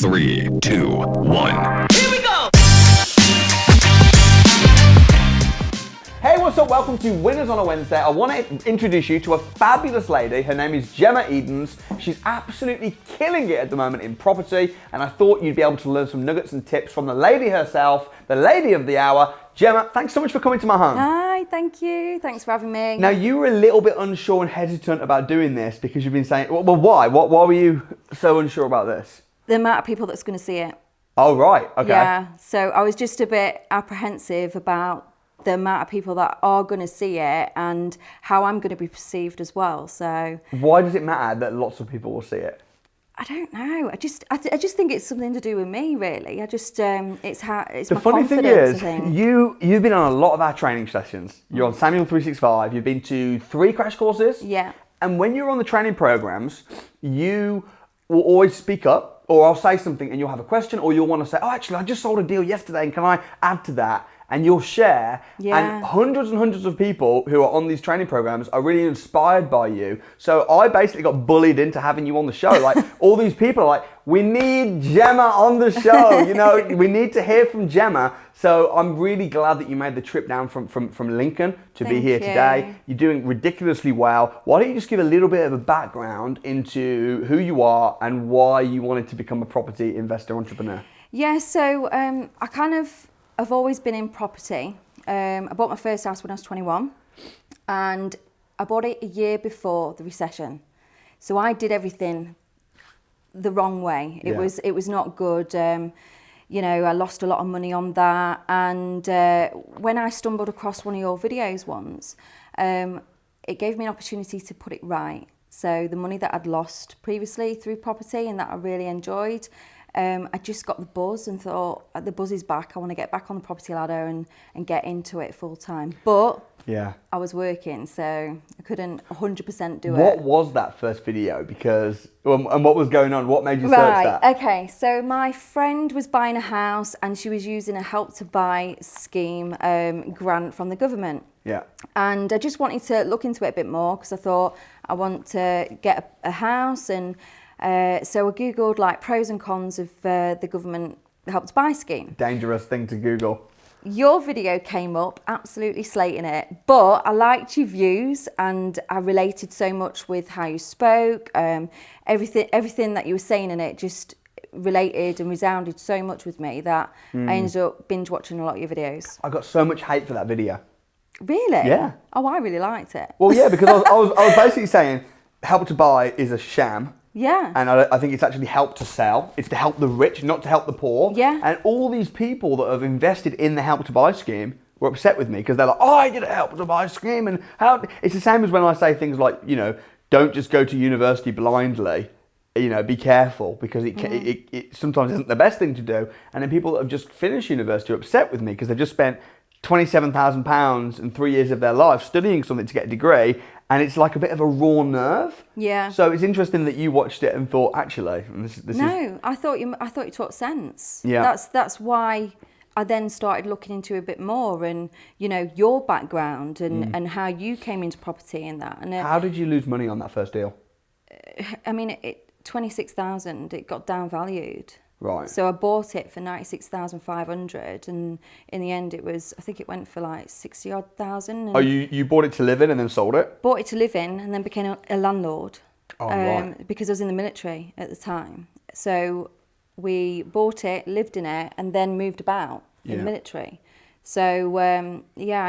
3, 2, 1. Here we go! Hey, what's up? Welcome to Winners on a Wednesday. I want to introduce you to a fabulous lady. Her name is Gemma. She's absolutely killing it at the moment in property, and I thought you'd be able to learn some nuggets and tips from the lady herself, the lady of the hour. Gemma, thanks so much for coming to my home. Hi, thank you. Thanks for having me. Now, you were a little bit unsure and hesitant about doing this because you've been saying, well, why? Why were you so unsure about this? The amount of people that's going to see it. Oh, right. Okay. Yeah, so I was just a bit apprehensive about the amount of people that are going to see it and how I'm going to be perceived as well. So why does it matter that lots of people will see it? I don't know. I just think it's something to do with me, really. It's The my funny thing confidence, is, I think. you've been on a lot of our training sessions. You're on Samuel 365. You've been to 3 crash courses. Yeah. And when you're on the training programs, you will always speak up, or I'll say something and you'll have a question, or you'll want to say, oh, actually, I just sold a deal yesterday and can I add to that? And you'll share, and hundreds of people who are on these training programs are really inspired by you. So I basically got bullied into having you on the show. Like, all these people are like, we need Gemma on the show. You know, we need to hear from Gemma. So I'm really glad that you made the trip down from Lincoln to be here today. You're doing ridiculously well. Why don't you just give a little bit of a background into who you are and why you wanted to become a property investor entrepreneur? Yeah, so I've always been in property. I bought my first house when I was 21 and I bought it a year before the recession. So I did everything the wrong way. It was not good. I lost a lot of money on that. And when I stumbled across one of your videos once, it gave me an opportunity to put it right. So the money that I'd lost previously through property and that I really enjoyed, I just got the buzz and thought, the buzz is back. I want to get back on the property ladder and get into it full time. But I was working, so I couldn't 100% do it. What was that first video? Because, and what was going on? What made you search that? Okay, so my friend was buying a house and she was using a Help to Buy scheme grant from the government. Yeah. And I just wanted to look into it a bit more because I thought I want to get a house and so I Googled like pros and cons of the government Help to Buy scheme. Dangerous thing to Google. Your video came up, absolutely slating it, but I liked your views and I related so much with how you spoke. Everything that you were saying in it just related and resounded so much with me that I ended up binge watching a lot of your videos. I got so much hate for that video. Really? Yeah. Oh, I really liked it. Well, yeah, because I was basically saying Help to Buy is a sham. Yeah. And I think it's actually Help to Sell. It's to help the rich, not to help the poor. Yeah. And all these people that have invested in the Help to Buy scheme were upset with me because they're like, oh, I did a Help to Buy scheme. And how? It's the same as when I say things like, don't just go to university blindly. Be careful because it sometimes isn't the best thing to do. And then people that have just finished university are upset with me because they've just spent £27,000 and 3 years of their life studying something to get a degree, and it's like a bit of a raw nerve. Yeah. So it's interesting that you watched it and thought, actually, I thought you talked sense. Yeah. That's why I then started looking into it a bit more and your background and how you came into property and that. And how did you lose money on that first deal? I mean, 26,000. It got downvalued. Right. So I bought it for 96,500, and in the end, I think it went for like 60 odd thousand. Oh, you bought it to live in and then sold it? Bought it to live in, and then became a landlord. Oh, right. Because I was in the military at the time. So we bought it, lived in it, and then moved about in the military. So I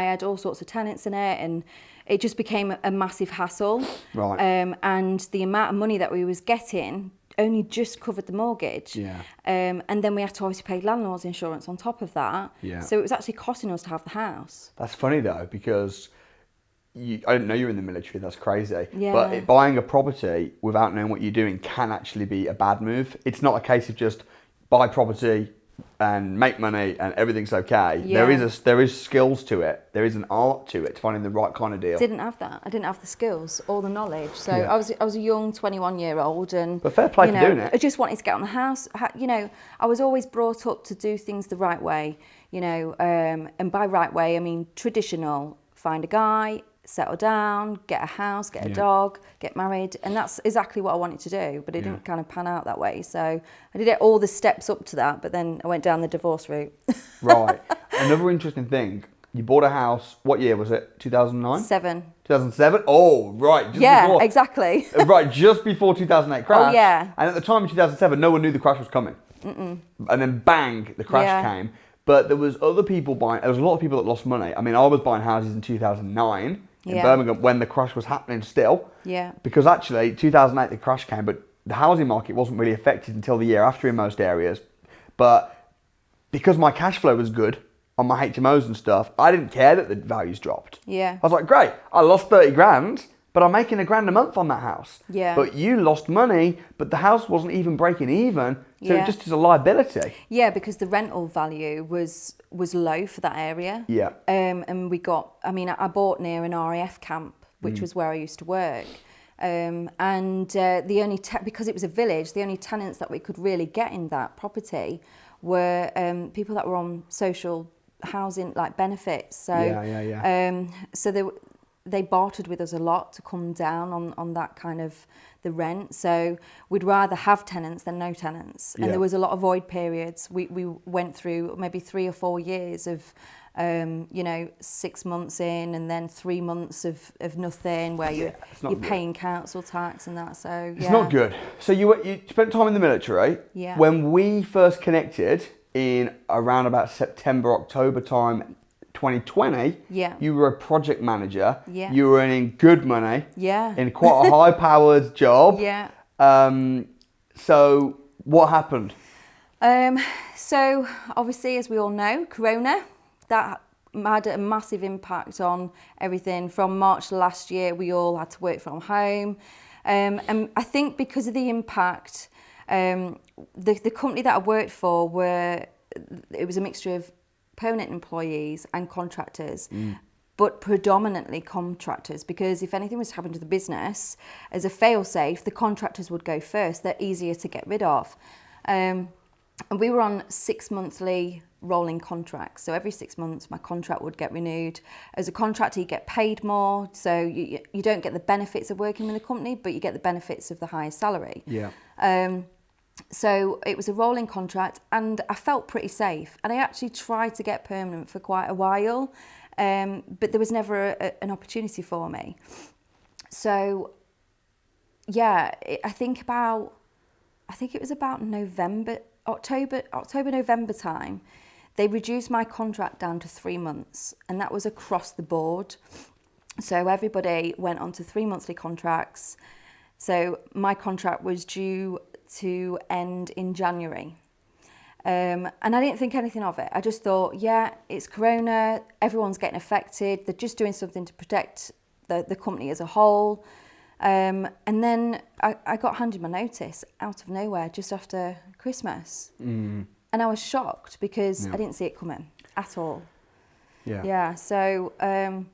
had all sorts of tenants in it, and it just became a massive hassle. Right. And the amount of money that we was getting only just covered the mortgage. Yeah. And then we had to obviously pay landlord's insurance on top of that. Yeah. So it was actually costing us to have the house. That's funny though, because I didn't know you were in the military. That's crazy. Yeah. But buying a property without knowing what you're doing can actually be a bad move. It's not a case of just buy property and make money and everything's okay. Yeah. There is skills to it. There is an art to it, to finding the right kind of deal. Didn't have that. I didn't have the skills or the knowledge. So Yeah. I was a young 21-year-old, and But fair play for doing it. I just wanted to get on the house. I was always brought up to do things the right way. And by right way I mean traditional. Find a guy, settle down, get a house, get a dog, get married. And that's exactly what I wanted to do, but it didn't kind of pan out that way. So I did all the steps up to that, but then I went down the divorce route. Right. Another interesting thing, you bought a house, what year was it? 2009? 2007? Oh, right. Just before, exactly. right, just before 2008 crash. Oh, yeah. And at the time in 2007, no one knew the crash was coming. And then bang, the crash came. But there was other people buying, there was a lot of people that lost money. I mean, I was buying houses in 2009 in Birmingham when the crash was happening still. Yeah. Because actually, 2008, the crash came, but the housing market wasn't really affected until the year after in most areas. But because my cash flow was good on my HMOs and stuff, I didn't care that the values dropped. Yeah. I was like, great, I lost 30 grand, but I'm making $1,000 a month on that house. Yeah. But you lost money, but the house wasn't even breaking even, so it just is a liability. Yeah, because the rental value was low for that area. Yeah. And we got, I bought near an RAF camp, which was where I used to work. The only, because it was a village, the only tenants that we could really get in that property were people that were on social housing, like benefits. So, so they bartered with us a lot to come down on that kind of the rent. So we'd rather have tenants than no tenants. And there was a lot of void periods. We went through maybe 3 or 4 years of 6 months in and then 3 months of nothing where you're paying council tax and that. So it's not good. So you spent time in the military. Yeah. When we first connected in around about September, October time 2020, you were a project manager. Yeah. You were earning good money. Yeah. In quite a high-powered job. Yeah. So what happened? So obviously, as we all know, Corona, that had a massive impact on everything. From March last year, we all had to work from home. And I think because of the impact, the company that I worked for it was a mixture of permanent employees and contractors, but predominantly contractors, because if anything was to happen to the business, as a fail-safe, the contractors would go first. They're easier to get rid of. And we were on 6 monthly rolling contracts. So every 6 months, my contract would get renewed. As a contractor, you get paid more. So you don't get the benefits of working with a company, but you get the benefits of the higher salary. Yeah. So it was a rolling contract and I felt pretty safe. And I actually tried to get permanent for quite a while, but there was never an opportunity for me. So, I think it was about October, November time, they reduced my contract down to 3 months, and that was across the board. So everybody went on to 3 monthly contracts. So my contract was due to end in January. And I didn't think anything of it. I just thought, it's Corona, everyone's getting affected, they're just doing something to protect the company as a whole. And then I got handed my notice out of nowhere just after Christmas. And I was shocked because I didn't see it coming at all. So I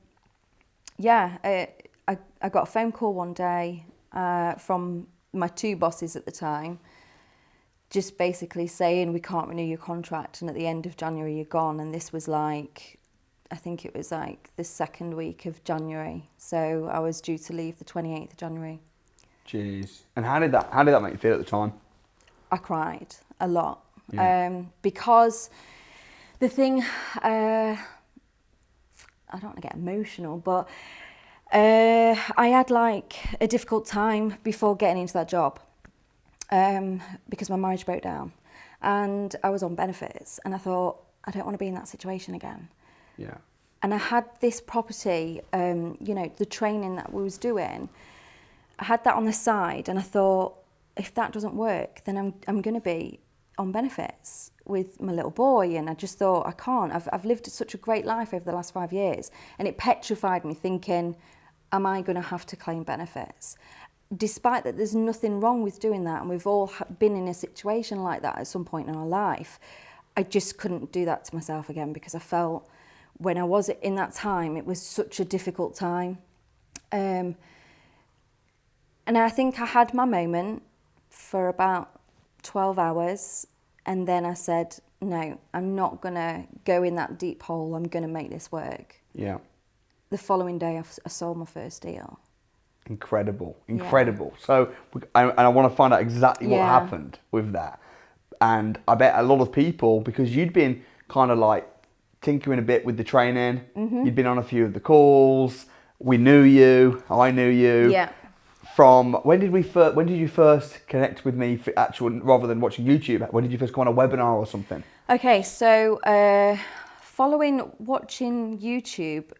got a phone call one day from my 2 bosses at the time, just basically saying we can't renew your contract and at the end of January you're gone. And this was like, I think it was like the 2nd week of January. So I was due to leave the 28th of January. Jeez. And how did that make you feel at the time? I cried a lot. Because the thing, I don't want to get emotional, but I had like a difficult time before getting into that job, because my marriage broke down and I was on benefits and I thought, I don't want to be in that situation again. Yeah. And I had this property, the training that we was doing, I had that on the side and I thought, if that doesn't work, then I'm going to be on benefits with my little boy. And I just thought, I can't. I've lived such a great life over the last 5 years. And it petrified me thinking, am I going to have to claim benefits? Despite that there's nothing wrong with doing that, and we've all been in a situation like that at some point in our life, I just couldn't do that to myself again, because I felt when I was in that time, it was such a difficult time. And I think I had my moment for about 12 hours, and then I said, no, I'm not going to go in that deep hole, I'm going to make this work. Yeah. the following day I sold my first deal. Incredible. So, and I want to find out exactly what Yeah. happened with that. And I bet a lot of people, because you'd been kind of like tinkering a bit with the training, you'd been on a few of the calls, we knew you, I knew you. Yeah. From when did you first connect with me for actual, rather than watching YouTube? When did you first go on a webinar or something? Okay, so following watching YouTube,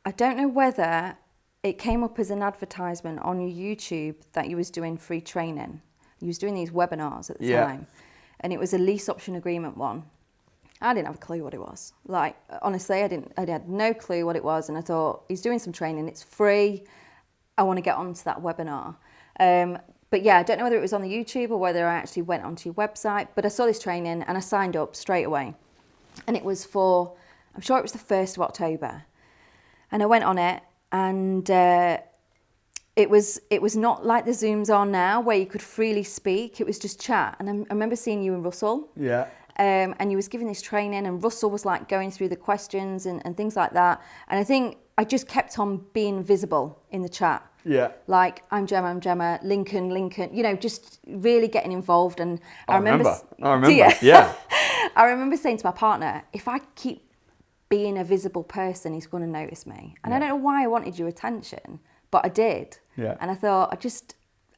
I don't know whether it came up as an advertisement on your YouTube that you was doing free training. You was doing these webinars at the time, and it was a lease option agreement one. I didn't have a clue what it was. Like, honestly, I had no clue what it was, and I thought, he's doing some training, it's free, I want to get onto that webinar. But yeah, I don't know whether it was on the YouTube or whether I actually went onto your website, but I saw this training and I signed up straight away. And it was for, I'm sure it was the 1st of October. And I went on it, and it was not like the Zooms are now where you could freely speak, it was just chat. And I remember seeing you and Russell. Yeah. And you was giving this training, and Russell was like going through the questions and things like that. And I think I just kept on being visible in the chat. Yeah. Like, I'm Gemma, Lincoln, you know, just really getting involved. And I remember. Do you? Yeah. I remember saying to my partner, if I keep being a visible person, he's going to notice me. And I don't know why I wanted your attention, but I did. Yeah. And I thought,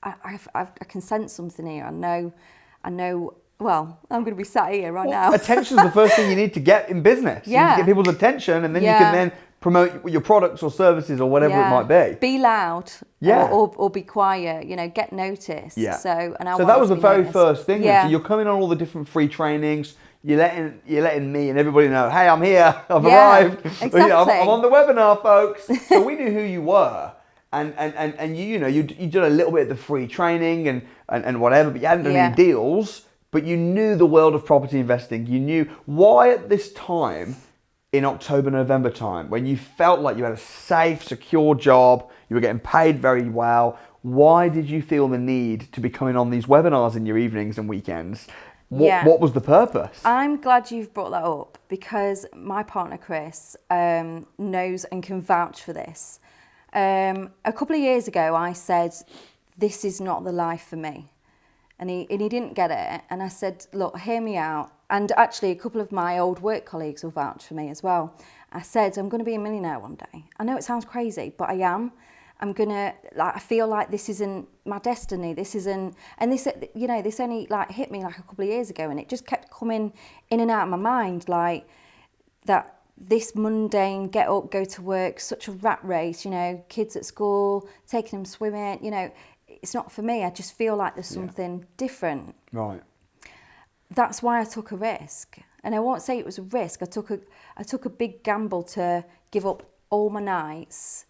I can sense something here. I know. Well, I'm going to be sat here right now. Attention's the first thing you need to get in business. Yeah. You need to get people's attention, and then you can then promote your products or services or whatever it might be. Be loud. Yeah. Or be quiet. You know, get noticed. Yeah. So that was the very first thing. Yeah. So you're coming on all the different free trainings. You're letting me and everybody know, hey, I'm here. I've arrived. Exactly. I'm on the webinar, folks. So we knew who you were. And you did a little bit of the free training and whatever, but you hadn't done any deals. But you knew the world of property investing. You knew why at this time, in October, November time, when you felt like you had a safe, secure job, you were getting paid very well, why did you feel the need to be coming on these webinars in your evenings and weekends? What was the purpose? I'm glad you've brought that up, because my partner Chris knows and can vouch for this. A couple of years ago, I said, this is not the life for me. And he didn't get it. And I said, look, hear me out. And actually, a couple of my old work colleagues will vouch for me as well. I said, I'm going to be a millionaire one day. I know it sounds crazy, but I am. I feel like this isn't my destiny. This isn't, and this, you know, this only like hit me like a couple of years ago, and it just kept coming in and out of my mind, like that this mundane get up, go to work, such a rat race, you know, kids at school, taking them swimming, you know, it's not for me. I just feel like there's something different. Right. That's why I took a risk. And I won't say it was a risk. I took a big gamble to give up all my nights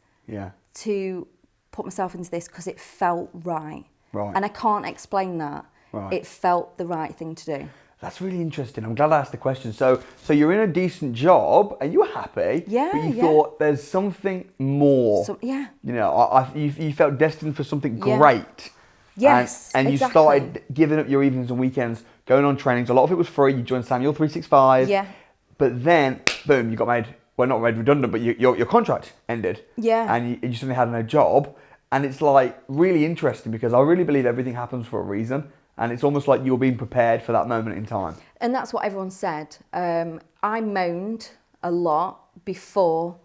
to put myself into this, because it felt right. Right. And I can't explain that. Right. It felt the right thing to do. That's really interesting. I'm glad I asked the question. So you're in a decent job and you were happy, but you thought there's something more. You know, you felt destined for something great. Yes, and you started giving up your evenings and weekends, going on trainings. A lot of it was free. You joined Samuel 365. Yeah. But then, boom, you got made, well, not made redundant, but your contract ended. Yeah. And you suddenly had no job. And it's like really interesting, because I really believe everything happens for a reason. And it's almost like you were being prepared for that moment in time. And that's what everyone said. I moaned a lot before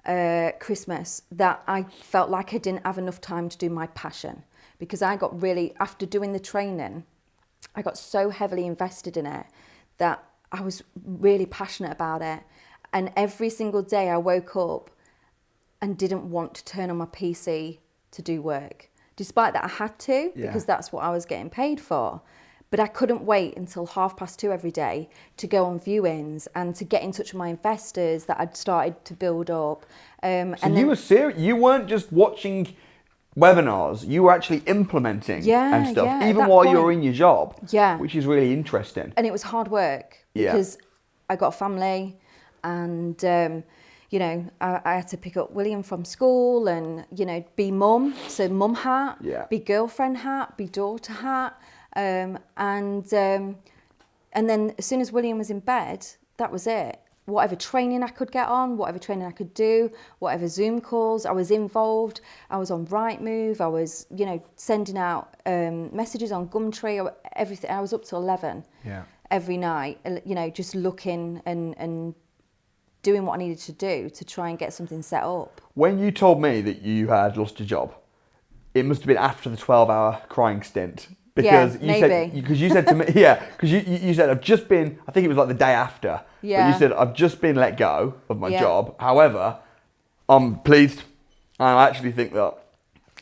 Christmas that I felt like I didn't have enough time to do my passion, because I got really, after doing the training, I got so heavily invested in it that I was really passionate about it. And every single day I woke up and didn't want to turn on my PC to do work. Despite that I had to, because that's what I was getting paid for. But I couldn't wait until 2:30 every day to go on viewings and to get in touch with my investors that I'd started to build up. You were serious? You weren't just watching webinars, you were actually implementing and stuff, even while you were in your job, which is really interesting. And it was hard work, because I got a family, and you know, I had to pick up William from school and, you know, be mum, so mum hat, be girlfriend hat, be daughter hat. And then as soon as William was in bed, that was it. whatever training I could get on, whatever training I could do, whatever Zoom calls. I was involved. I was on Rightmove. I was, sending out messages on Gumtree, or everything. I was up to 11 every night, just looking and doing what I needed to do to try and get something set up. When you told me that you had lost your job, it must have been after the 12-hour crying stint. Because you said to me, because you said, I've just been, I think it was like the day after, but you said, I've just been let go of my job. However, I'm pleased. I actually think that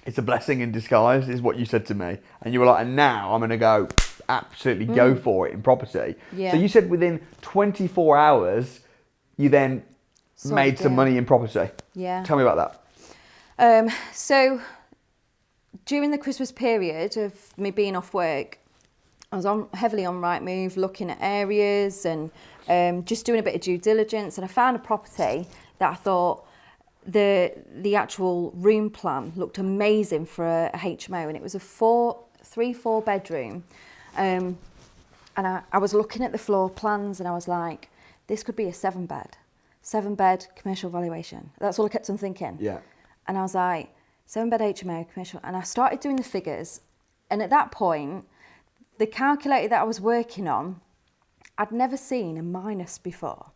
it's a blessing in disguise, is what you said to me. And you were like, and now I'm going to go absolutely go for it in property. Yeah. So you said within 24 hours, you then made some money in property. Yeah. Tell me about that. So during the Christmas period of me being off work, I was heavily on Rightmove, looking at areas and just doing a bit of due diligence. And I found a property that I thought the actual room plan looked amazing for a HMO, and it was a 4 bedroom. And I was looking at the floor plans, and I was like, this could be a 7 bed commercial valuation. That's all I kept on thinking. Yeah. And I was like, 7 bed HMO commercial, and I started doing the figures. And at that point, the calculator that I was working on, I'd never seen a minus before.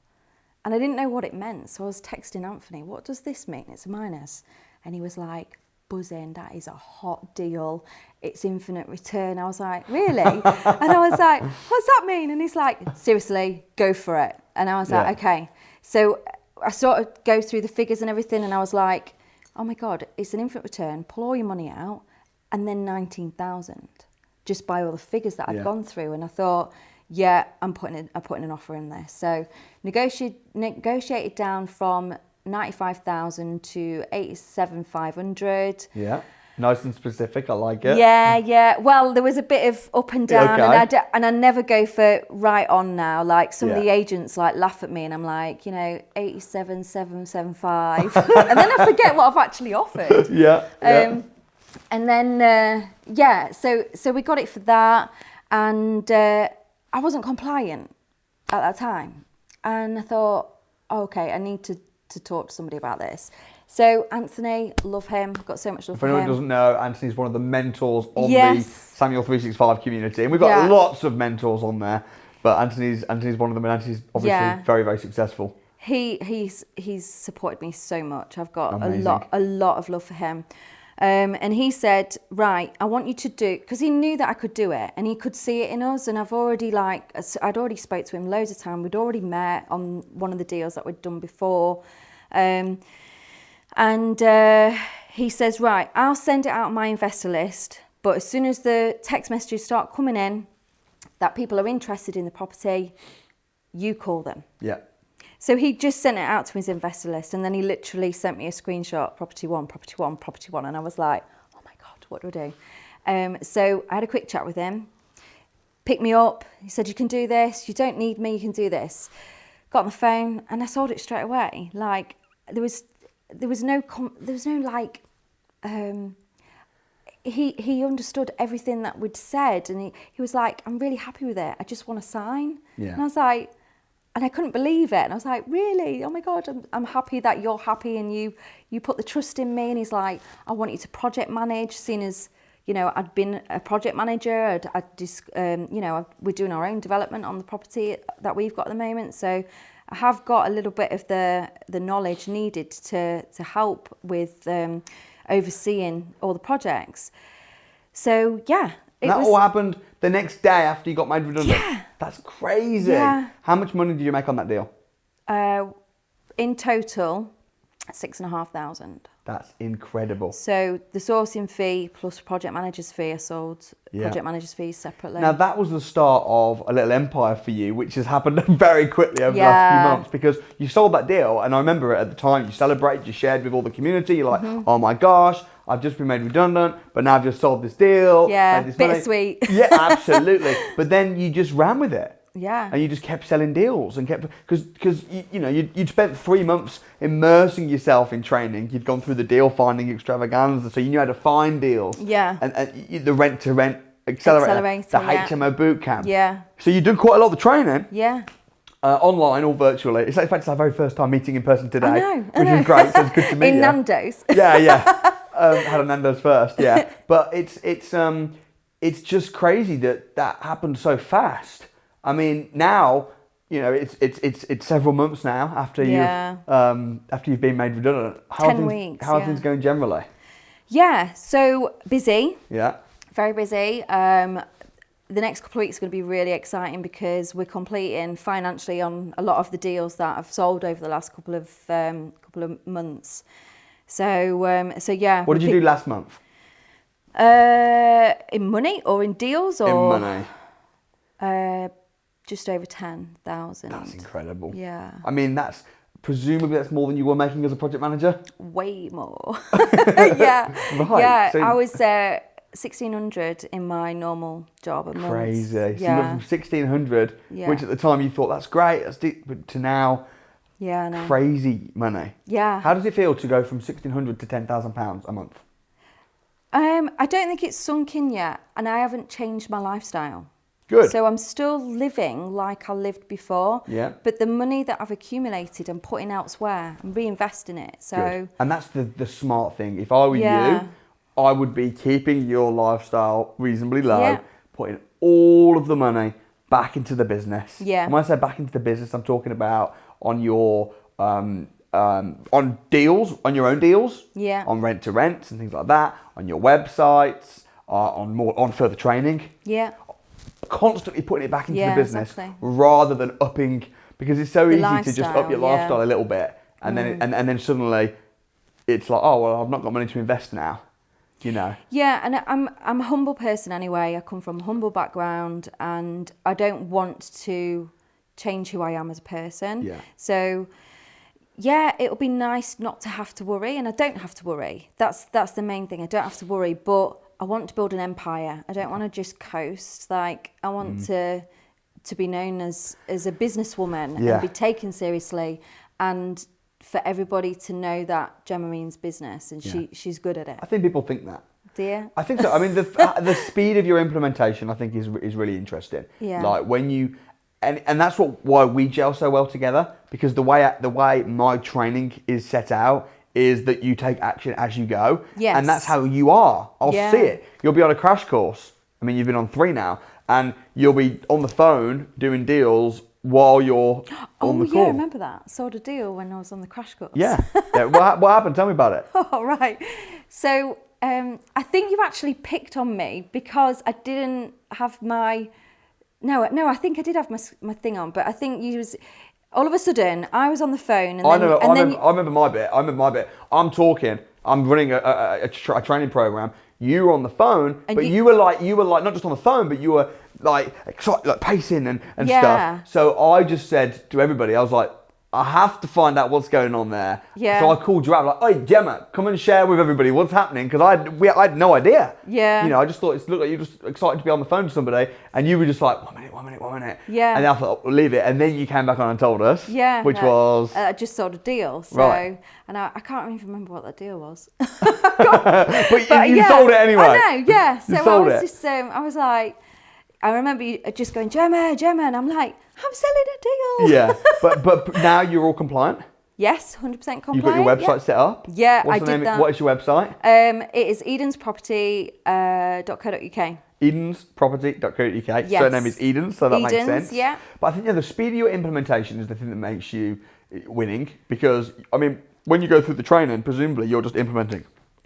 And I didn't know what it meant. So I was texting Anthony, what does this mean? It's a minus. And he was like, buzzing, that is a hot deal. It's infinite return. I was like, really? And I was like, what's that mean? And he's like, seriously, go for it. And I was like, okay. So I sort of go through the figures and everything, and I was like, oh my God, it's an infinite return, pull all your money out, and then 19,000, just by all the figures that I'd gone through. And I thought, I'm putting an offer in there. So negotiated down from 95,000 to 87,500. Yeah. Nice and specific, I like it. Yeah. Well, there was a bit of up and down, and I never go for right on now. Like some of the agents laugh at me, and I'm like, 87,775, and then I forget what I've actually offered. And then so we got it for that, and I wasn't compliant at that time, and I thought, okay, I need to talk to somebody about this. So Anthony, love him, got so much love for him. For anyone who doesn't know, Anthony's one of the mentors of the Samuel 365 community. And we've got lots of mentors on there, but Anthony's one of them, and Anthony's obviously very, very successful. He's supported me so much. I've got a lot of love for him. And he said, right, I want you to do, because he knew that I could do it, and he could see it in us. And I'd already spoke to him loads of time. We'd already met on one of the deals that we'd done before. And he says, right, I'll send it out on my investor list, but as soon as the text messages start coming in that people are interested in the property, you call them. Yeah. So he just sent it out to his investor list, and then he literally sent me a screenshot, property one, and I was like, oh my God, what do I do? So I had a quick chat with him, picked me up, he said, you can do this, you don't need me, you can do this. Got on the phone, and I sold it straight away. Like, there was no he understood everything that we'd said, and he was like, I'm really happy with it, I just want to sign. And I was like, and I couldn't believe it, and I was like, really? Oh my God, I'm happy that you're happy, and you put the trust in me. And he's like, I want you to project manage, seeing as I'd been a project manager, we're doing our own development on the property that we've got at the moment, so I have got a little bit of the knowledge needed to help with overseeing all the projects. So that all happened the next day after you got made redundant. Yeah, that's crazy. Yeah. How much money did you make on that deal? In total, 6,500. That's incredible. So the sourcing fee plus project manager's fee, I sold project manager's fees separately. Now that was the start of a little empire for you, which has happened very quickly over the last few months, because you sold that deal, and I remember it at the time, you celebrated, you shared with all the community, you're like, oh my gosh, I've just been made redundant, but now I've just sold this deal. Yeah, bittersweet. Yeah, absolutely. But then you just ran with it. Yeah. And you just kept selling deals and kept, because you'd spent 3 months immersing yourself in training. You'd gone through the deal finding extravaganza, so you knew how to find deals. Yeah. And the rent to rent accelerator, the HMO boot camp. Yeah. So you did quite a lot of the training. Yeah. Online or virtually. In fact, it's our very first time meeting in person today, I know. which is great. So it's good to meet you. In Nando's. Yeah. Had a Nando's first, yeah. But it's just crazy that happened so fast. I mean, now, you know, it's several months now after you've been made redundant. 10 weeks. How are things going generally? Yeah, so busy. Yeah. Very busy. The next couple of weeks are going to be really exciting because we're completing financially on a lot of the deals that I've sold over the last couple of months. So yeah. What did you do last month? In money or in deals or? In money. Just over 10,000. That's incredible. Yeah. I mean, presumably that's more than you were making as a project manager? Way more. Yeah. Right. Yeah, So I was 1,600 in my normal job a month. crazy. So you Yeah. went from 1,600, Yeah. which at the time you thought, that's great, that's deep, but to now, Yeah, I know. crazy money. Yeah. How does it feel to go from 1,600 to £10,000 a month? I don't think it's sunk in yet, and I haven't changed my lifestyle. Good. So I'm still living like I lived before. Yeah. But the money that I've accumulated, I'm putting elsewhere. I'm reinvesting it. So. Good. And that's the smart thing. If I were Yeah. you, I would be keeping your lifestyle reasonably low, Yeah. putting all of the money back into the business. Yeah. And when I say back into the business, I'm talking about on your on deals, on your own deals, Yeah. on rent to rents and things like that, on your websites, on further training. Yeah. Constantly putting it back into Yeah, the business exactly. rather than upping, because it's so The easy to just up your lifestyle, yeah. lifestyle a little bit and then and then suddenly it's like, oh well, I've not got money to invest now, you know. Yeah, and I'm a humble person anyway. I come from a humble background, and I don't want to change who I am as a person. Yeah. So, yeah, it'll be nice not to have to worry, and I don't have to worry. That's the main thing. I don't have to worry, but I want to build an empire. I don't want to just coast. Like, I want to be known as a businesswoman Yeah. and be taken seriously, and for everybody to know that Gemma means business, and she's good at it. I think people think that. Do you? I think so. I mean, the speed of your implementation, I think, is really interesting. Yeah. Like when you, and that's why we gel so well together, because the way my training is set out is that you take action as you go. Yes. And that's how you are. I'll Yeah. see it. You'll be on a crash course. I mean, you've been on 3 now, and you'll be on the phone doing deals while you're on the call. Oh, yeah, I remember that. Sold a deal when I was on the crash course. Yeah. What happened? Tell me about it. Oh, right. So I think you actually picked on me because I didn't have my... No, I think I did have my thing on, but I think you was... All of a sudden, I was on the phone, and I then remember my bit. I'm talking. I'm running a training program. You were on the phone, And but you- you were like not just on the phone, but you were like excited, like pacing and Yeah. stuff. So I just said to everybody, I was like, I have to find out what's going on there. Yeah. So I called you out, like, hey Gemma, come and share with everybody what's happening, because I had no idea. Yeah. You know, I just thought it looked like you were just excited to be on the phone to somebody, and you were just like, 1 minute. Yeah. And then I thought, we'll leave it, and then you came back on and told us. Yeah. Which was. I just sold a deal. So, Right. And I can't even remember what that deal was. But you yeah, sold it anyway. I know, yeah. So You I sold was it. just, I was like, I remember you just going, Gemma, and I'm like, I'm selling a deal. Yeah, but now you're all compliant. Yes, 100% compliant. You've got your website set up. Yeah, What's I the did name? that. What is your website? It is edensproperty.co.uk. Edensproperty.co.uk. Yes. Surname is Edens, so that makes Edens, sense. yeah. But I think the speed of your implementation is the thing that makes you winning, because I mean, when you go through the training, presumably you're just implementing.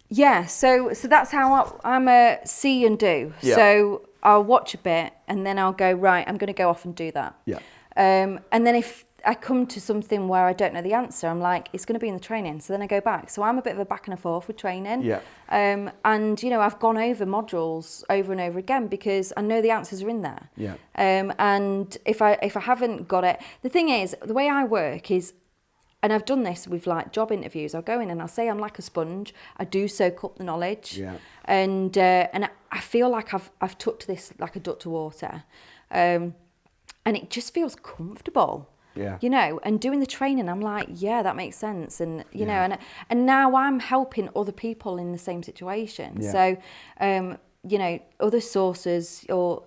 Yeah, so that's how I'm a see and do. Yeah. So I'll watch a bit and then I'll go, right, I'm going to go off and do that. Yeah. And then if I come to something where I don't know the answer, I'm like, it's going to be in the training. So then I go back. So I'm a bit of a back and forth with training. Yeah. And, you know, I've gone over modules over and over again because I know the answers are in there. Yeah. And if I haven't got it, the thing is, the way I work is, and I've done this with like job interviews, I'll go in and I'll say I'm like a sponge. I do soak up the knowledge. Yeah. And I feel like I've tucked this like a duck to water. And it just feels comfortable. Yeah. You know, and doing the training, I'm like, yeah, that makes sense. And, you know, and now I'm helping other people in the same situation. Yeah. So other sources or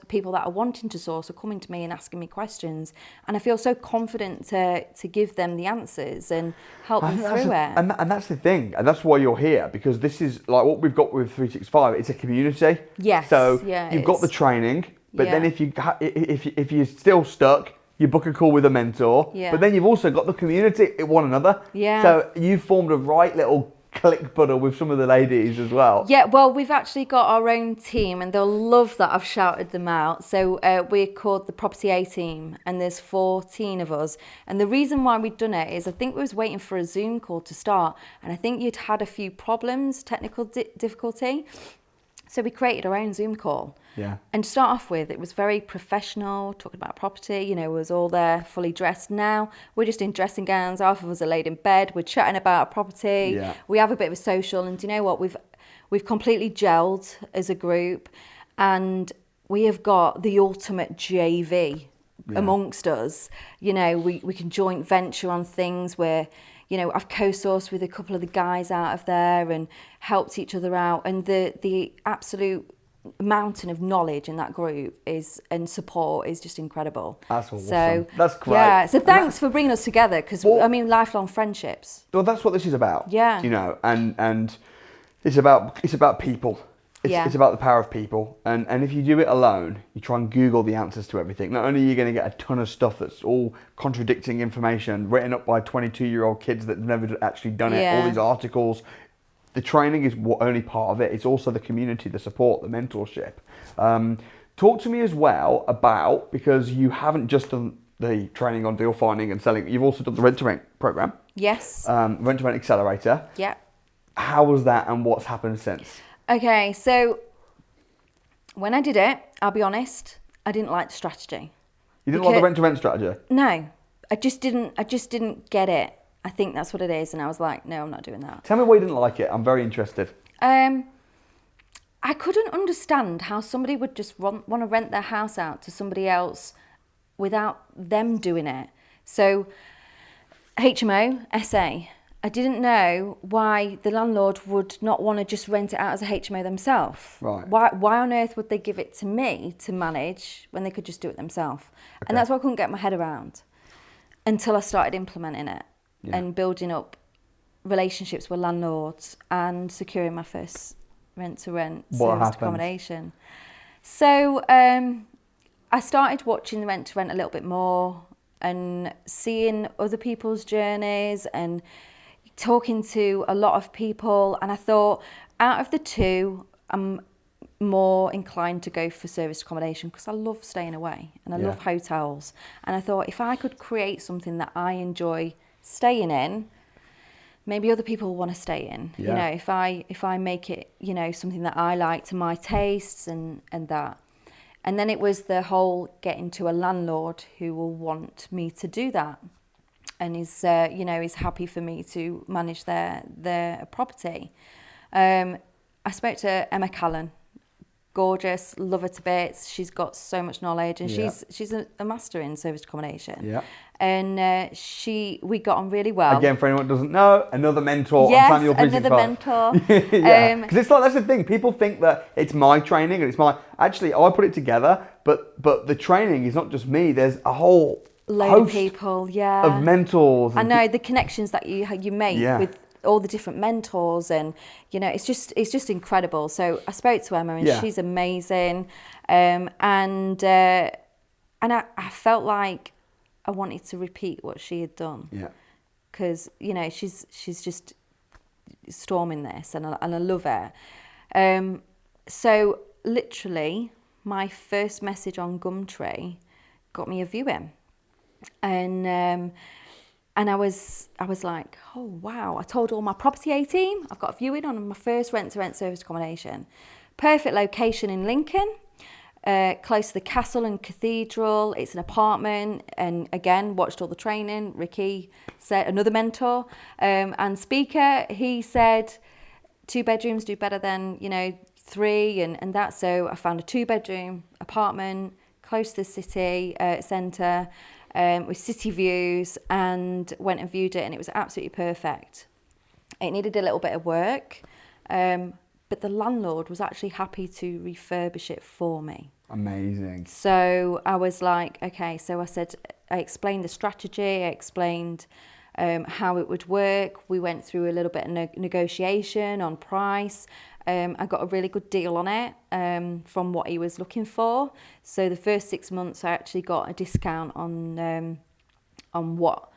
people that are wanting to source are coming to me and asking me questions, and I feel so confident to give them the answers and help them through it. And that's the thing, and that's why you're here, because this is like what we've got with 365. It's a community. Yes. So you've got the training, but then if you're still stuck, you book a call with a mentor. Yeah. But then you've also got the community, one another. Yeah. So you've formed a right little click butter with some of the ladies as well. Yeah, well, we've actually got our own team, and they'll love that I've shouted them out. So we're called the Property A team, and there's 14 of us. And the reason why we've done it is I think we was waiting for a Zoom call to start, and I think you'd had a few problems, technical difficulty. So we created our own Zoom call. Yeah. And to start off with, it was very professional, talking about property, we was all there fully dressed. Now we're just in dressing gowns, half of us are laid in bed, we're chatting about property, we have a bit of a social, and do you know what, we've completely gelled as a group, and we have got the ultimate JV amongst us. We can joint venture on things where, I've co-sourced with a couple of the guys out of there and helped each other out, and the absolute mountain of knowledge in that group and support is just incredible. That's awesome. So that's great. Yeah, so thanks for bringing us together, because lifelong friendships. Well, that's what this is about. Yeah. And it's about people. It's about the power of people. And if you do it alone, you try and Google the answers to everything. Not only are you going to get a ton of stuff that's all contradicting information written up by 22-year-old kids that have never actually done it, all these articles. The training is only part of it. It's also the community, the support, the mentorship. Talk to me as well about, because you haven't just done the training on deal finding and selling, you've also done the rent-to-rent program. Yes. Rent-to-rent accelerator. Yeah. How was that, and what's happened since? Okay, so when I did it, I'll be honest, I didn't like the strategy. You didn't like the rent-to-rent strategy? No, I just didn't get it. I think that's what it is, and I was like, no, I'm not doing that. Tell me why you didn't like it. I'm very interested. I couldn't understand how somebody would just want to rent their house out to somebody else without them doing it. So HMO, SA, I didn't know why the landlord would not want to just rent it out as a HMO themselves. Right. Why on earth would they give it to me to manage when they could just do it themselves? Okay. And that's what I couldn't get my head around until I started implementing it and building up relationships with landlords and securing my first rent-to-rent serviced accommodation. So I started watching the rent-to-rent a little bit more and seeing other people's journeys and talking to a lot of people, and I thought out of the two I'm more inclined to go for serviced accommodation because I love staying away and I love hotels, and I thought if I could create something that I enjoy staying in, maybe other people want to stay in. If I make it something that I like to my tastes and that. And then it was the whole getting to a landlord who will want me to do that and is happy for me to manage their property. I spoke to Emma Callan, gorgeous, love her to bits. She's got so much knowledge, and she's a master in serviced accommodation. Yeah. And we got on really well. Again, for anyone who doesn't know, another mentor yes, on Samuel 365. Another mentor. Because it's like, that's the thing. People think that it's my training and it's my. Actually, I put it together, but the training is not just me. There's a whole load of people, of mentors. I know the connections that you make with all the different mentors, and it's just incredible. So I spoke to Emma, and she's amazing, and I felt like I wanted to repeat what she had done. Yeah, because she's just storming this, and I love it. So literally, my first message on Gumtree got me a viewing, and I was like, oh wow! I told all my Property A team I've got a viewing on my first rent-to-rent service accommodation. Perfect location in Lincoln, close to the castle and cathedral. It's an apartment, and again, watched all the training. Ricky said, another mentor and speaker, he said 2 bedrooms do better than 3 and that. So I found a 2-bedroom apartment close to the city centre. With city views, and went and viewed it, and it was absolutely perfect. It needed a little bit of work, but the landlord was actually happy to refurbish it for me. Amazing. So I was like, okay, so I explained the strategy, I explained how it would work. We went through a little bit of negotiation on price. I got a really good deal on it from what he was looking for. So the first 6 months I actually got a discount on what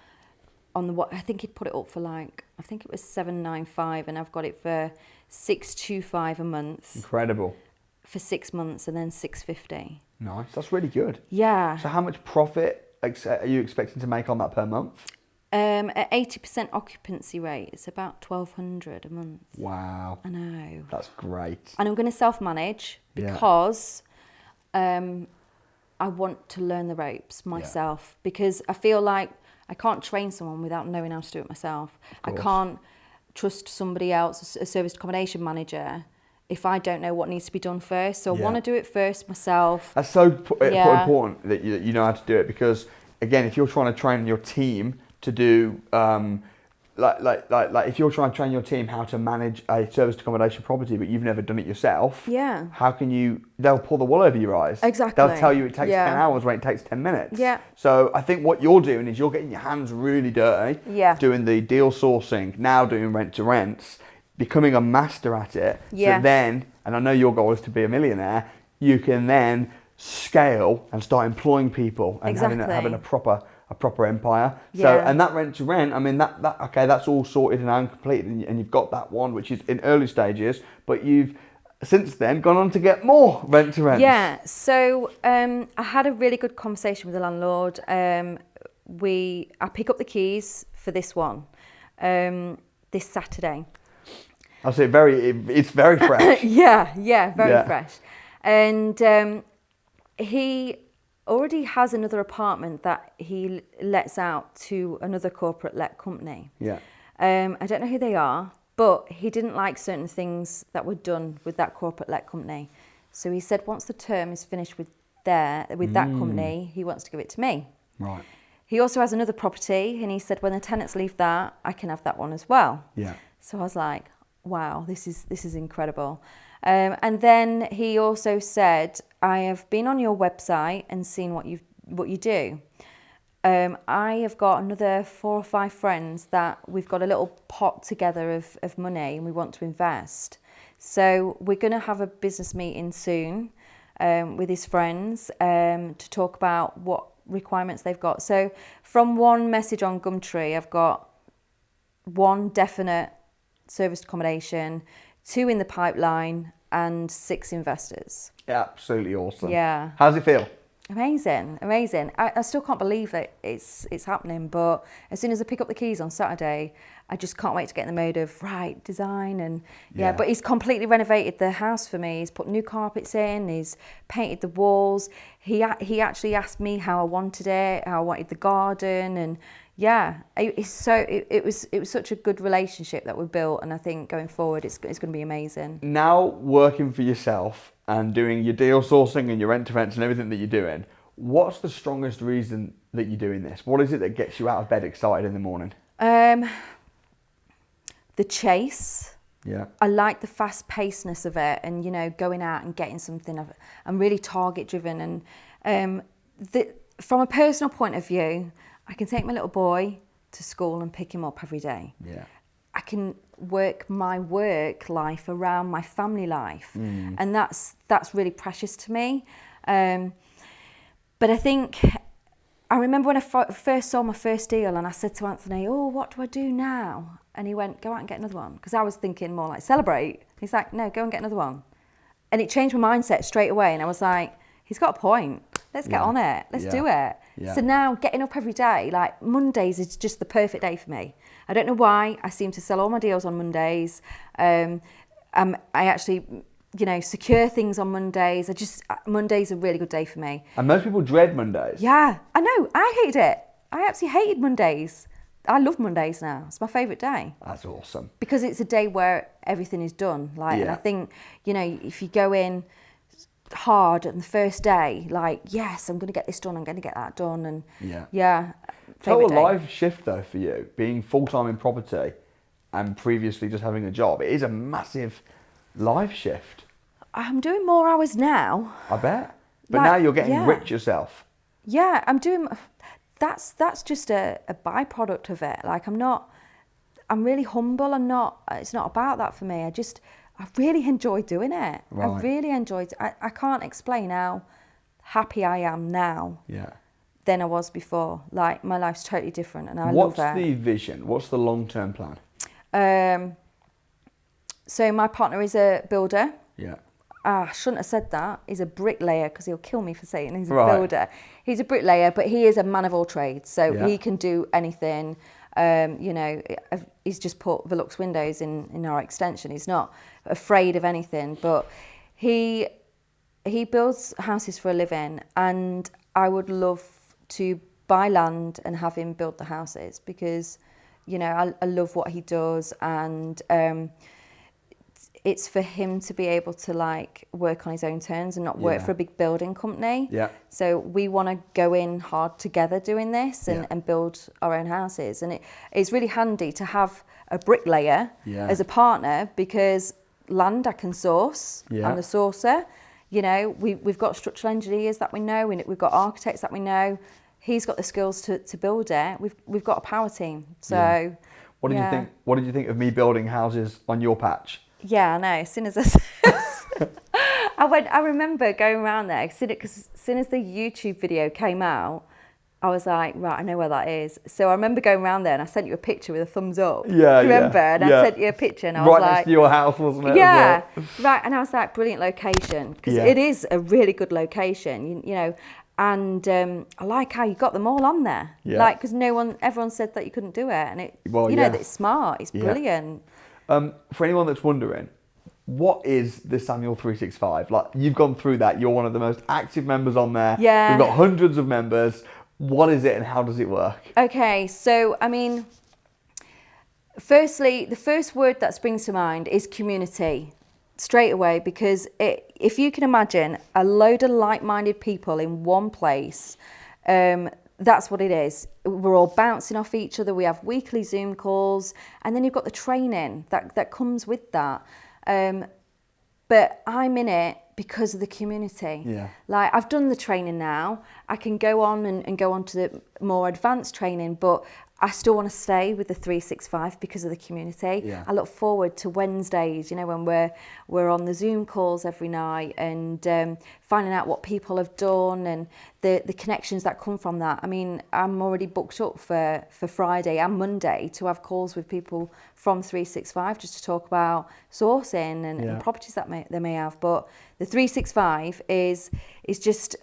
I think he'd put it up for, like, I think it was $795, and I've got it for $625 a month. Incredible. For 6 months, and then $650. Nice. That's really good. Yeah. So how much profit are you expecting to make on that per month? At 80% occupancy rate, it's about $1,200 a month. Wow. I know. That's great. And I'm going to self-manage because I want to learn the ropes myself, because I feel like I can't train someone without knowing how to do it myself. I can't trust somebody else, a service accommodation manager, if I don't know what needs to be done first. So I want to do it first myself. That's so important that you know how to do it, because again, if you're trying to train your team to do like if you're trying to train your team how to manage a service accommodation property, but you've never done it yourself, how can you? They'll pull the wool over your eyes. Exactly. They'll tell you it takes 10 hours when it takes 10 minutes. Yeah. So I think what you're doing is you're getting your hands really dirty, doing the deal sourcing, now doing rent to rents, becoming a master at it. So then, and I know your goal is to be a millionaire, you can then scale and start employing people and having a proper empire. So, and that rent to rent, I mean, that's all sorted and completed, and you've got that one, which is in early stages, but you've since then gone on to get more rent to rent. Yeah. So I had a really good conversation with the landlord. I pick up the keys for this one this Saturday. I say it's very fresh. Very fresh. And he already has another apartment that he lets out to another corporate let company. Yeah. I don't know who they are, but he didn't like certain things that were done with that corporate let company. So he said once the term is finished with that company, he wants to give it to me. Right. He also has another property, and he said when the tenants leave that, I can have that one as well. Yeah. So I was like, wow, this is incredible. And then he also said, I have been on your website and seen what you do. I have got another 4 or 5 friends that we've got a little pot together of money, and we want to invest. So we're going to have a business meeting soon with his friends to talk about what requirements they've got. So from one message on Gumtree, I've got 1 definite serviced accommodation, 2 in the pipeline, and 6 investors. Yeah, absolutely awesome. Yeah. How does it feel? Amazing. I still can't believe that it's happening, but as soon as I pick up the keys on Saturday, I just can't wait to get in the mode of design and but he's completely renovated the house for me. He's put new carpets in, he's painted the walls. He actually asked me how I wanted it, how I wanted the garden, and it was such a good relationship that we built, and I think going forward it's going to be amazing. Now working for yourself and doing your deal sourcing and your rent to rents and everything that you're doing, what's the strongest reason that you're doing this? What is it that gets you out of bed excited in the morning? The chase. Yeah. I like the fast pacedness of it, and going out and getting something. I'm really target driven, and from a personal point of view, I can take my little boy to school and pick him up every day. Yeah. I can work my work life around my family life, and that's really precious to me. But I think I remember when I first saw my first deal, and I said to Anthony, "Oh, what do I do now?" And he went, "Go out and get another one," because I was thinking more like celebrate. He's like, "No, go and get another one," and it changed my mindset straight away. And I was like, "He's got a point. Let's get on it. Let's do it." Yeah. So now getting up every day, like Mondays is just the perfect day for me. I don't know why. I seem to sell all my deals on Mondays. I actually, secure things on Mondays. Monday's a really good day for me. And most people dread Mondays. Yeah, I know. I hate it. I absolutely hated Mondays. I love Mondays now. It's my favourite day. That's awesome. Because it's a day where everything is done. And I think, if you go in hard on the first day, yes, I'm going to get this done, I'm going to get that done, and total life shift though for you, being full-time in property and previously just having a job. It is a massive life shift? I'm doing more hours now. I bet. But Like, now you're getting yeah. rich yourself. Yeah, I'm doing. That's just a byproduct of it. Like I'm really humble. It's not about that for me. I really enjoy doing it. Right. I really enjoyed. I can't explain how happy I am now. Yeah. Than I was before. Like my life's totally different, and I What's love it. the vision? What's the long-term plan? So my partner is a builder. Yeah. I shouldn't have said that. He's a bricklayer because he'll kill me for saying he's a Right. builder. He's a bricklayer, but he is a man of all trades. So Yeah. he can do anything. He's just put Velux windows in our extension. He's not afraid of anything, but he builds houses for a living, and I would love to buy land and have him build the houses because, I love what he does, and it's for him to be able to work on his own terms and not work Yeah. for a big building company. Yeah. So we want to go in hard together doing this Yeah. and build our own houses. And it's really handy to have a bricklayer Yeah. as a partner because land I can source. Yeah. I'm the sourcer. We've got structural engineers that we know, and we've got architects that we know. He's got the skills to build it. We've got a power team. So Yeah. What did yeah. you think? What did you think of me building houses on your patch? Yeah, I know. As soon as I remember going around there, because as soon as the YouTube video came out, I was like, right, I know where that is. So I remember going around there, and I sent you a picture with a thumbs up. Yeah, remember? yeah, And yeah. I sent you a picture, and I was Right like, next to your house, wasn't it? yeah, as well? right. And I was like, brilliant location, because Yeah. it is a really good location, And I like how you got them all on there, Yeah. because everyone said that you couldn't do it, and Well, yeah. that it's smart, it's Yeah. brilliant. For anyone that's wondering, what is the Samuel 365? Like, you've gone through that. You're one of the most active members on there. Yeah. We've got hundreds of members. What is it and how does it work? Okay, so firstly, the first word that springs to mind is community, straight away, because if you can imagine a load of like-minded people in one place, that's what it is. We're all bouncing off each other. We have weekly Zoom calls, and then you've got the training that comes with that. But I'm in it because of the community. Yeah. Like, I've done the training now. I can go on and go on to the more advanced training, but I still want to stay with the 365 because of the community. Yeah. I look forward to Wednesdays, when we're on the Zoom calls every night and finding out what people have done and the connections that come from that. I'm already booked up for Friday and Monday to have calls with people from 365 just to talk about sourcing and properties that they may have. But the 365 is just...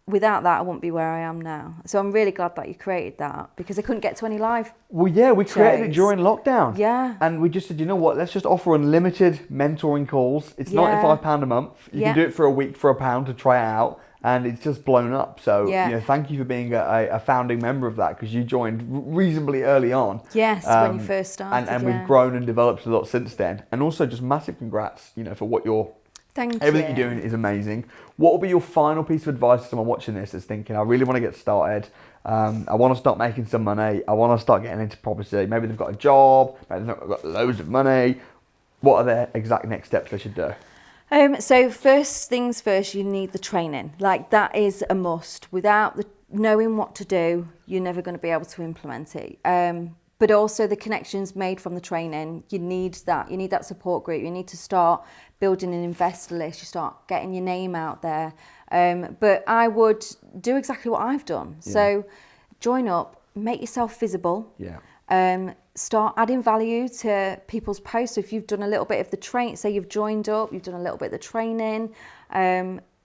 Without that, I wouldn't be where I am now. So I'm really glad that you created that because I couldn't get to any live. Well, yeah, we created it during lockdown. Yeah. And we just said, you know what, let's just offer unlimited mentoring calls. It's Yeah. £95 a month. You can do it for a week for £1 to try it out. And it's just blown up. So, thank you for being a founding member of that because you joined reasonably early on. Yes, when you first started. And we've grown and developed a lot since then. And also just massive congrats, for what you're... Everything you're doing is amazing. What will be your final piece of advice to someone watching this that's thinking, I really want to get started. I want to start making some money. I want to start getting into property. Maybe they've got a job. Maybe they've got loads of money. What are their exact next steps they should do? So first things first, you need the training. Like, that is a must. Without knowing what to do, you're never going to be able to implement it. But also the connections made from the training, you need that. You need that support group. You need to start building an investor list. You start getting your name out there. But I would do exactly what I've done. Yeah. So join up, make yourself visible. Yeah. Start adding value to people's posts. So if you've done a little bit of the train, say you've joined up, you've done a little bit of the training.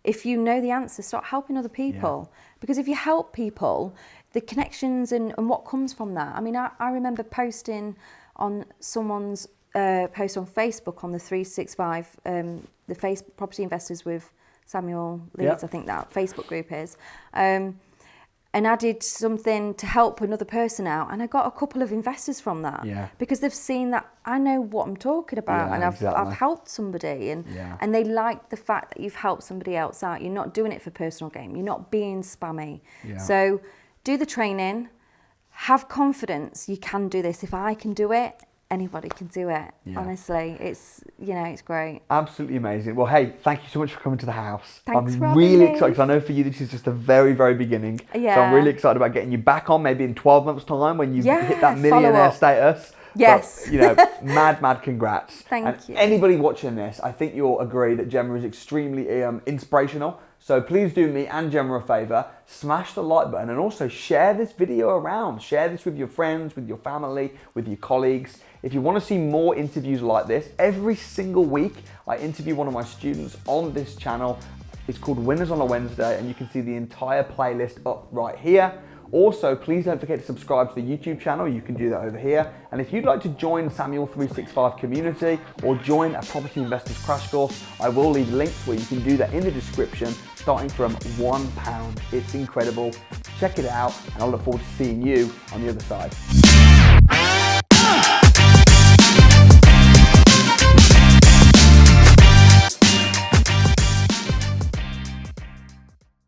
If you know the answer, start helping other people. Yeah. Because if you help people, the connections and what comes from that. I remember posting on someone's post on Facebook on the 365, the Facebook Property Investors with Samuel Leeds, I think that Facebook group is. And added something to help another person out. And I got a couple of investors from that. Yeah. Because they've seen that I know what I'm talking about and I've helped somebody. And they like the fact that you've helped somebody else out. You're not doing it for personal gain. You're not being spammy. Yeah. So do the training. Have confidence. You can do this. If I can do it, anybody can do it. Yeah. Honestly, it's it's great. Absolutely amazing. Well, hey, thank you so much for coming to the house. Thanks I'm for having really me. excited because I know for you this is just the very, very beginning. Yeah. So I'm really excited about getting you back on maybe in 12 months' time when you hit that follow millionaire up. status. Yes. But, mad congrats. Thank you. Anybody watching this, I think you'll agree that Gemma is extremely inspirational. So please do me and Gemma a favour, smash the like button and also share this video around. Share this with your friends, with your family, with your colleagues. If you want to see more interviews like this, every single week I interview one of my students on this channel. It's called Winners on a Wednesday and you can see the entire playlist up right here. Also, please don't forget to subscribe to the YouTube channel. You can do that over here. And if you'd like to join Samuel 365 community or join a Property Investors Crash Course, I will leave links where you can do that in the description, starting from £1. It's incredible. Check it out, and I look forward to seeing you on the other side.